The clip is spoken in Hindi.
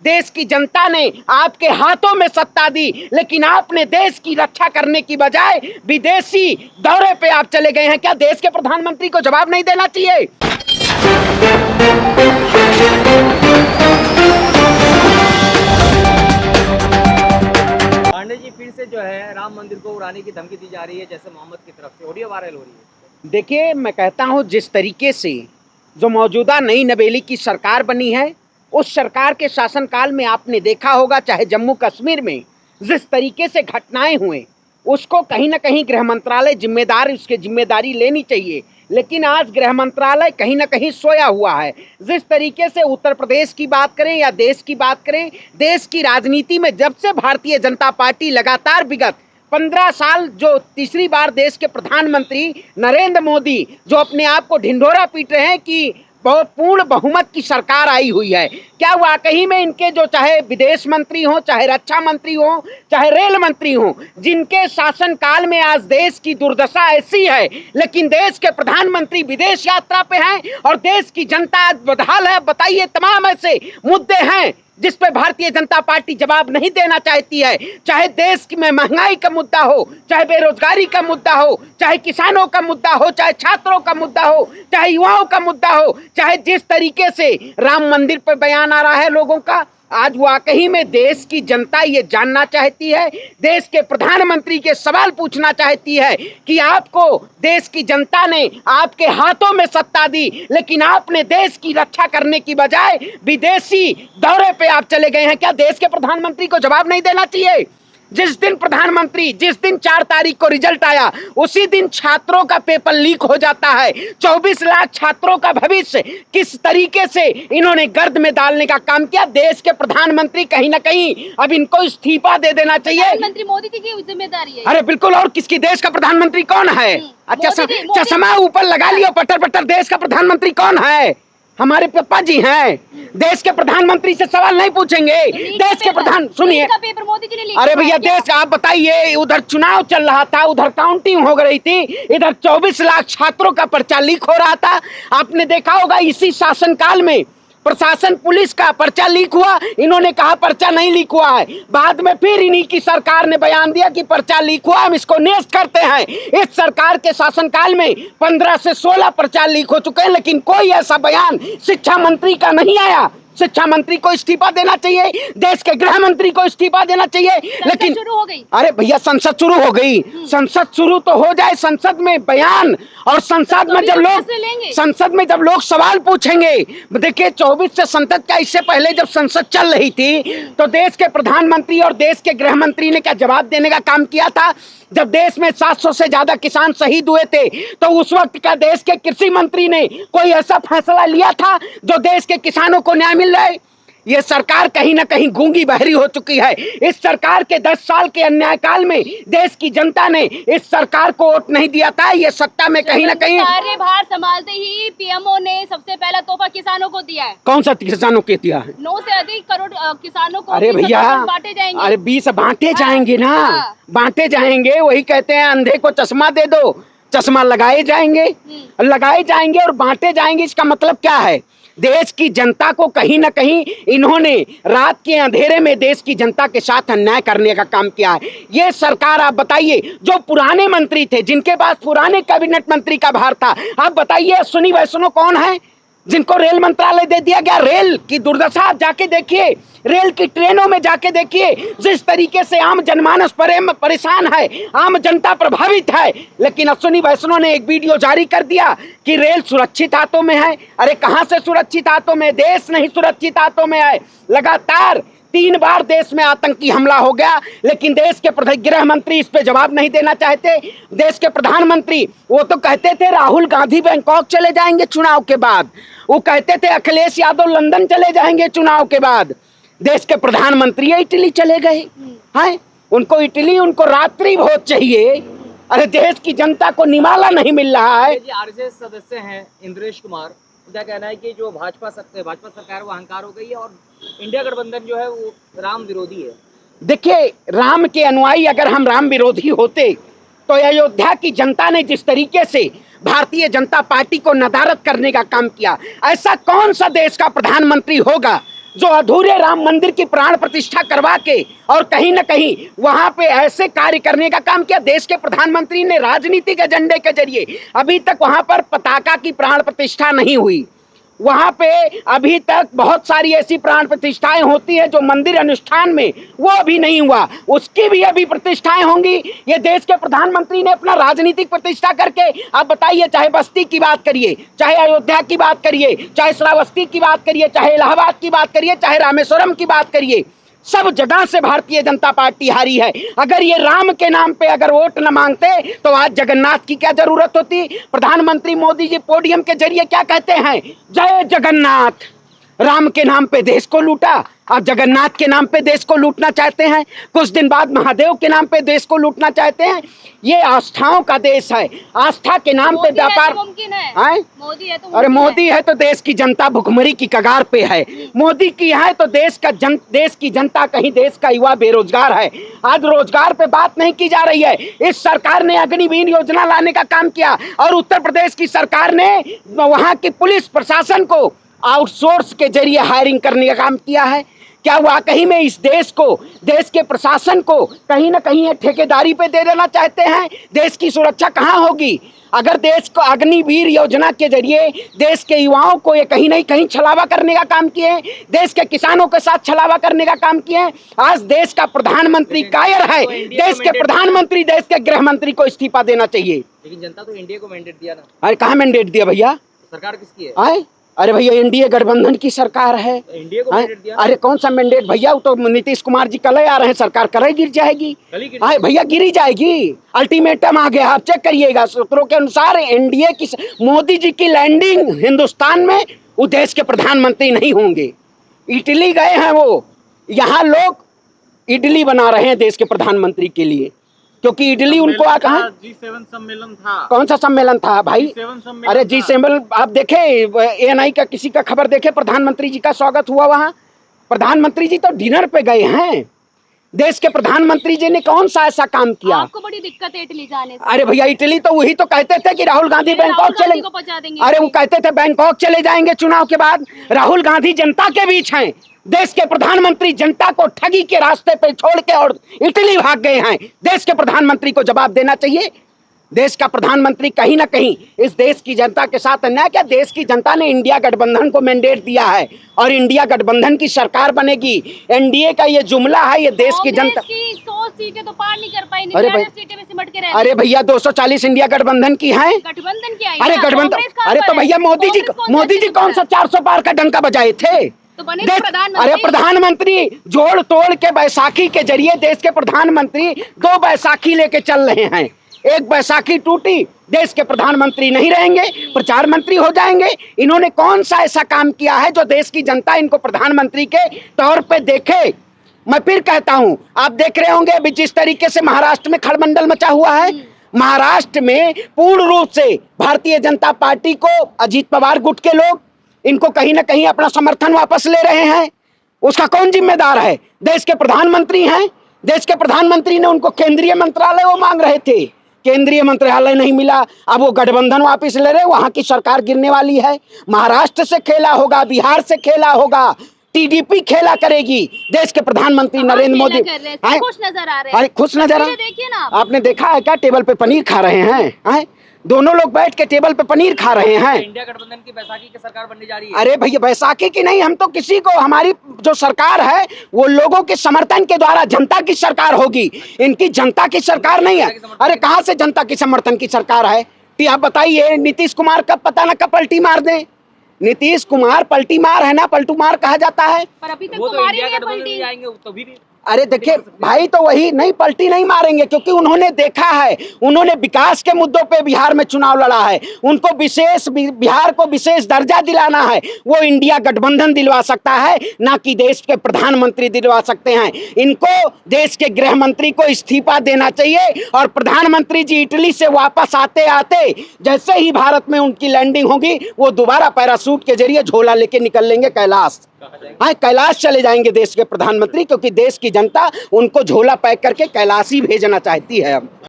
देश की जनता ने आपके हाथों में सत्ता दी, लेकिन आपने देश की रक्षा करने की बजाय विदेशी दौरे पे आप चले गए हैं। क्या देश के प्रधानमंत्री को जवाब नहीं देना चाहिए? पांडे जी, फिर से जो है राम मंदिर को उड़ाने की धमकी दी जा रही है, जैसे मोहम्मद की तरफ से ऑडियो वायरल हो रही है। देखिए, मैं कहता हूं जिस तरीके से जो मौजूदा नई नवेली की सरकार बनी है, उस सरकार के शासनकाल में आपने देखा होगा, चाहे जम्मू कश्मीर में जिस तरीके से घटनाएं हुए, उसको कहीं ना कहीं गृह मंत्रालय जिम्मेदार, उसकी जिम्मेदारी लेनी चाहिए। लेकिन आज गृह मंत्रालय कहीं ना कहीं सोया हुआ है। जिस तरीके से उत्तर प्रदेश की बात करें या देश की बात करें, देश की राजनीति में जब से भारतीय जनता पार्टी लगातार विगत 15 साल जो तीसरी बार देश के प्रधानमंत्री नरेंद्र मोदी जो अपने आप को ढिंढोरा पीट रहे हैं कि बहुत पूर्ण बहुमत की सरकार आई हुई है, क्या वाकई में इनके जो चाहे विदेश मंत्री हो, चाहे रक्षा मंत्री हो, चाहे रेल मंत्री हो, जिनके शासनकाल में आज देश की दुर्दशा ऐसी है, लेकिन देश के प्रधानमंत्री विदेश यात्रा पे हैं और देश की जनता आज बदहाल है? बताइए, तमाम ऐसे मुद्दे हैं जिस पे भारतीय जनता पार्टी जवाब नहीं देना चाहती है। चाहे देश में महंगाई का मुद्दा हो, चाहे बेरोजगारी का मुद्दा हो, चाहे किसानों का मुद्दा हो, चाहे छात्रों का मुद्दा हो, चाहे युवाओं का मुद्दा हो, चाहे जिस तरीके से राम मंदिर पर बयान आ रहा है लोगों का, आज वाकई में देश की जनता ये जानना चाहती है, देश के प्रधानमंत्री के सवाल पूछना चाहती है कि आपको देश की जनता ने आपके हाथों में सत्ता दी, लेकिन आपने देश की रक्षा करने की बजाय विदेशी दौरे पे आप चले गए हैं। क्या देश के प्रधानमंत्री को जवाब नहीं देना चाहिए? जिस दिन 4 तारीख को रिजल्ट आया, उसी दिन छात्रों का पेपर लीक हो जाता है। 24 लाख छात्रों का भविष्य किस तरीके से इन्होंने गर्द में डालने का काम किया। देश के प्रधानमंत्री कहीं ना कहीं अब इनको इस्तीफा दे देना चाहिए। प्रधानमंत्री मोदी जी की जिम्मेदारी है। अरे बिल्कुल, और किसकी? देश का प्रधानमंत्री कौन है? अच्छा, चश्मा ऊपर लगा लियो पट्टर पट्टर। देश का प्रधानमंत्री कौन है? हमारे पापा जी हैं। देश के प्रधानमंत्री से सवाल नहीं पूछेंगे। देश के प्रधान, सुनिए, अरे भैया, देश आप बताइए, उधर चुनाव चल रहा था, उधर काउंटिंग हो रही थी, इधर 24 लाख छात्रों का पर्चा लीक हो रहा था। आपने देखा होगा इसी शासनकाल में प्रशासन पुलिस का पर्चा लीक हुआ, इन्होंने कहा पर्चा नहीं लीक हुआ है। बाद में फिर इन्हीं की सरकार ने बयान दिया कि पर्चा लीक हुआ, हम इसको नेस्त करते हैं। इस सरकार के शासनकाल में 15 से 16 पर्चा लीक हो चुके हैं, लेकिन कोई ऐसा बयान शिक्षा मंत्री का नहीं आया। शिक्षा मंत्री को इस्तीफा देना चाहिए, देश के गृह मंत्री को इस्तीफा देना चाहिए। लेकिन शुरू हो गई। अरे भैया, संसद शुरू हो गई, संसद शुरू तो हो जाए, संसद में बयान और संसद में जब लोग सवाल पूछेंगे। देखिए, 24 से संसद का, इससे पहले जब संसद चल रही थी तो देश के प्रधानमंत्री और देश के गृह मंत्री ने क्या जवाब देने का काम किया था? जब देश में 700 से ज्यादा किसान शहीद हुए थे, तो उस वक्त का देश के कृषि मंत्री ने कोई ऐसा फैसला लिया था जो देश के किसानों को न्याय मिल रहा है? ये सरकार कहीं ना कहीं गूंगी बहरी हो चुकी है। इस सरकार के 10 साल के अन्यायकाल में देश की जनता ने इस सरकार को वोट नहीं दिया था। ये सत्ता में कहीं ना कहीं कार्यभार संभालते ही पीएमओ ने सबसे पहला तोहफा किसानों को दिया है। कौन सा किसानों को दिया है? 9 से अधिक करोड़ किसानों को। अरे भैया, बांटे जाएंगे। अरे 20 बांटे जाएंगे ना, बांटे जाएंगे। वही कहते हैं, अंधे को चश्मा दे दो, चश्मा लगाए जाएंगे और बांटे जाएंगे। इसका मतलब क्या है? देश की जनता को कहीं ना कहीं इन्होंने रात के अंधेरे में देश की जनता के साथ अन्याय करने का काम किया है। ये सरकार, आप बताइए, जो पुराने मंत्री थे, जिनके पास पुराने कैबिनेट मंत्री का भार था, आप बताइए अश्विनी वैष्णव कौन है जिनको रेल मंत्रालय दे दिया गया? रेल की दुर्दशा आप जाके देखिए, रेल की ट्रेनों में जाके देखिए, जिस तरीके से आम जनमानस परेशान है, आम जनता प्रभावित है। लेकिन अश्विनी वैष्णव ने एक वीडियो जारी कर दिया कि रेल सुरक्षित हाथों में है। अरे कहां से सुरक्षित हाथों में? देश नहीं सुरक्षित हाथों में है। लगातार 3 बार देश में आतंकी हमला हो गया, लेकिन देश के गृह मंत्री इस पे जवाब नहीं देना चाहते। देश के प्रधानमंत्री, वो तो कहते थे राहुल गांधी बैंकॉक चले जाएंगे चुनाव के बाद, वो कहते थे अखिलेश यादव लंदन चले जाएंगे चुनाव के बाद। देश के प्रधानमंत्री इटली चले गए हैं, उनको इटली, उनको रात्रि भोज चाहिए। अरे देश की जनता को निवाला नहीं मिल रहा है। आरजेडी सदस्य हैं इंद्रेश कुमार, उनका कहना है कि जो भाजपा सरकार वो अहंकार हो गई है और इंडिया गठबंधन जो है वो राम विरोधी है। देखिए, राम के अनुयायी अगर हम राम विरोधी होते तो अयोध्या की जनता ने जिस तरीके से भारतीय जनता पार्टी को नदारद करने का काम किया, ऐसा कौन सा देश का प्रधानमंत्री होगा जो अधूरे राम मंदिर की प्राण प्रतिष्ठा करवा के और कहीं ना कहीं वहां पे ऐसे कार्य करने का काम किया। देश के प्रधानमंत्री ने राजनीतिक एजेंडे के जरिए अभी तक वहां पर पताका की प्राण प्रतिष्ठा नहीं हुई। वहां पे अभी तक बहुत सारी ऐसी प्राण प्रतिष्ठाएं होती है जो मंदिर अनुष्ठान में वो अभी नहीं हुआ, उसकी भी अभी प्रतिष्ठाएं होंगी। ये देश के प्रधानमंत्री ने अपना राजनीतिक प्रतिष्ठा करके, आप बताइए, चाहे बस्ती की बात करिए, चाहे अयोध्या की बात करिए, चाहे श्रावस्ती की बात करिए, चाहे इलाहाबाद की बात करिए, चाहे रामेश्वरम की बात करिए, सब जगह से भारतीय जनता पार्टी हारी है। अगर ये राम के नाम पे अगर वोट न मांगते तो आज जगन्नाथ की क्या जरूरत होती। प्रधानमंत्री मोदी जी पोडियम के जरिए क्या कहते हैं, जय जगन्नाथ। राम के नाम पे देश को लूटा, अब जगन्नाथ के नाम पे देश को लूटना चाहते हैं, कुछ दिन बाद महादेव के नाम पे देश को लूटना चाहते हैं। ये आस्थाओं का देश है, आस्था के नाम पे व्यापार। मोदी है तो अरे मोदी है तो देश की जनता भुखमरी की कगार पे है। मोदी की है तो देश की जनता, कहीं देश का युवा बेरोजगार है। आज रोजगार पे बात नहीं की जा रही है। इस सरकार ने अग्निवीर योजना लाने का काम किया और उत्तर प्रदेश की सरकार ने वहां की पुलिस प्रशासन को आउटसोर्स के जरिए हायरिंग करने का काम किया है। क्या वाकई में इस देश को, देश के प्रशासन को कहीं ना कहीं ये ठेकेदारी पे दे देना चाहते हैं? देश की सुरक्षा कहाँ होगी अगर देश को अग्निवीर योजना के जरिए देश के युवाओं को ये कहीं नहीं कहीं छलावा करने का काम किए, देश के किसानों के साथ छलावा करने का काम किए। आज देश का प्रधानमंत्री कायर है, देश के प्रधानमंत्री, देश के गृह मंत्री को इस्तीफा देना चाहिए। लेकिन जनता तो एनडीए को मैंडेट दिया ना। अरे कहाँ मैंडेट दिया भैया? सरकार किसकी है? आए अरे भैया एनडीए गठबंधन की सरकार है। तो एनडीए को मैंडेट दिया। अरे कौन सा मैंडेट भैया, वो तो नीतीश कुमार जी कल आ रहे हैं, सरकार कल ही गिर जाएगी। हाँ भैया गिरी जाएगी, अल्टीमेटम आ गया। आप चेक करिएगा, सूत्रों के अनुसार एनडीए की, मोदी जी की लैंडिंग हिंदुस्तान में, वो देश के प्रधानमंत्री नहीं होंगे। इटली गए हैं वो, यहाँ लोग इडली बना रहे हैं देश के प्रधानमंत्री के लिए, क्योंकि इडली उनको आ कहा। G7 सम्मेलन था। कौन सा सम्मेलन था भाई? अरे G7 आप देखे, ANI का किसी का खबर देखे, प्रधानमंत्री जी का स्वागत हुआ वहाँ। प्रधानमंत्री जी तो डिनर पे गए हैं। देश के प्रधानमंत्री जी ने कौन सा ऐसा काम किया? आपको बड़ी दिक्कत है इटली जाने से। अरे भैया इटली तो वही तो कहते थे कि राहुल गांधी बैंकॉक चले, अरे वो कहते थे बैंकॉक चले जाएंगे चुनाव के बाद। राहुल गांधी जनता के बीच हैं, देश के प्रधानमंत्री जनता को ठगी के रास्ते पे छोड़ के और इटली भाग गए हैं। देश के प्रधानमंत्री को जवाब देना चाहिए। देश का प्रधानमंत्री कहीं ना कहीं इस देश की जनता के साथ अन्याय क्या? देश की जनता ने इंडिया गठबंधन को मैंडेट दिया है और इंडिया गठबंधन की सरकार बनेगी। एनडीए का ये जुमला है, ये देश की जनता की 100 सीटें तो पार नहीं कर पाई, अरे भाई, सीटें में सिमट के रह। अरे भैया 240 इंडिया गठबंधन की है। गठबंधन की आई। अरे गठबंधन, अरे तो भैया मोदी जी कौन सा 400 पार का डंका बजाए थे? तो बने प्रधानमंत्री। अरे प्रधानमंत्री जोड़ तोड़ के बैसाखी के जरिए देश के प्रधानमंत्री 2 बैसाखी लेके चल रहे हैं। एक बैसाखी टूटी, देश के प्रधानमंत्री नहीं रहेंगे, प्रचार मंत्री हो जाएंगे। इन्होंने कौन सा ऐसा काम किया है जो देश की जनता इनको प्रधानमंत्री के तौर पे देखे? मैं फिर कहता हूं, आप देख रहे होंगे अभी जिस तरीके से महाराष्ट्र में खलबंडल मचा हुआ है। महाराष्ट्र में पूर्ण रूप से भारतीय जनता पार्टी को अजीत पवार गुट के लोग इनको कहीं ना कहीं अपना समर्थन वापस ले रहे हैं। उसका कौन जिम्मेदार है? देश के प्रधानमंत्री हैं। देश के प्रधानमंत्री ने उनको केंद्रीय मंत्रालय वो मांग रहे थे, केंद्रीय मंत्रालय नहीं मिला, अब वो गठबंधन वापस ले रहे। वहां की सरकार गिरने वाली है। महाराष्ट्र से खेला होगा, बिहार से खेला होगा, टीडीपी खेला करेगी। देश के प्रधानमंत्री नरेंद्र मोदी खुश नजर आ रहे हैं। अरे खुश नजर आ, देखिए ना, आपने देखा है क्या टेबल पे पनीर खा रहे हैं? दोनों लोग बैठ के टेबल पे पनीर खा रहे हैं। इंडिया गठबंधन की बैसाखी की सरकार बनने जा रही है। अरे भैया बैसाखी की नहीं, हम तो किसी को, हमारी जो सरकार है वो लोगों के समर्थन के द्वारा जनता की सरकार होगी। इनकी जनता की सरकार नहीं है। अरे कहाँ से जनता की समर्थन की सरकार है? आप बताइए, नीतीश कुमार कब पता ना कब पलटी मार दे। नीतीश कुमार पलटी मार है ना, पलटू मार कहा जाता है। पर अभी तक वो तो कुमार ही इंडिया नहीं गठबंधन पलटी। में आएंगे तो भी अरे देखिए भाई, तो वही नहीं, पलटी नहीं मारेंगे क्योंकि उन्होंने देखा है, उन्होंने विकास के मुद्दों पे बिहार में चुनाव लड़ा है। उनको विशेष, बिहार को विशेष दर्जा दिलाना है, वो इंडिया गठबंधन दिलवा सकता है, ना कि देश के प्रधानमंत्री दिलवा सकते हैं। इनको देश के गृह मंत्री को इस्तीफा देना चाहिए और प्रधानमंत्री जी इटली से वापस आते आते जैसे ही भारत में उनकी लैंडिंग होगी, वो दोबारा पैराशूट के जरिए झोला लेके निकल लेंगे कैलाश। हाँ, कैलाश चले जाएंगे देश के प्रधानमंत्री, क्योंकि देश की जनता उनको झोला पैक करके कैलाश ही भेजना चाहती है अब।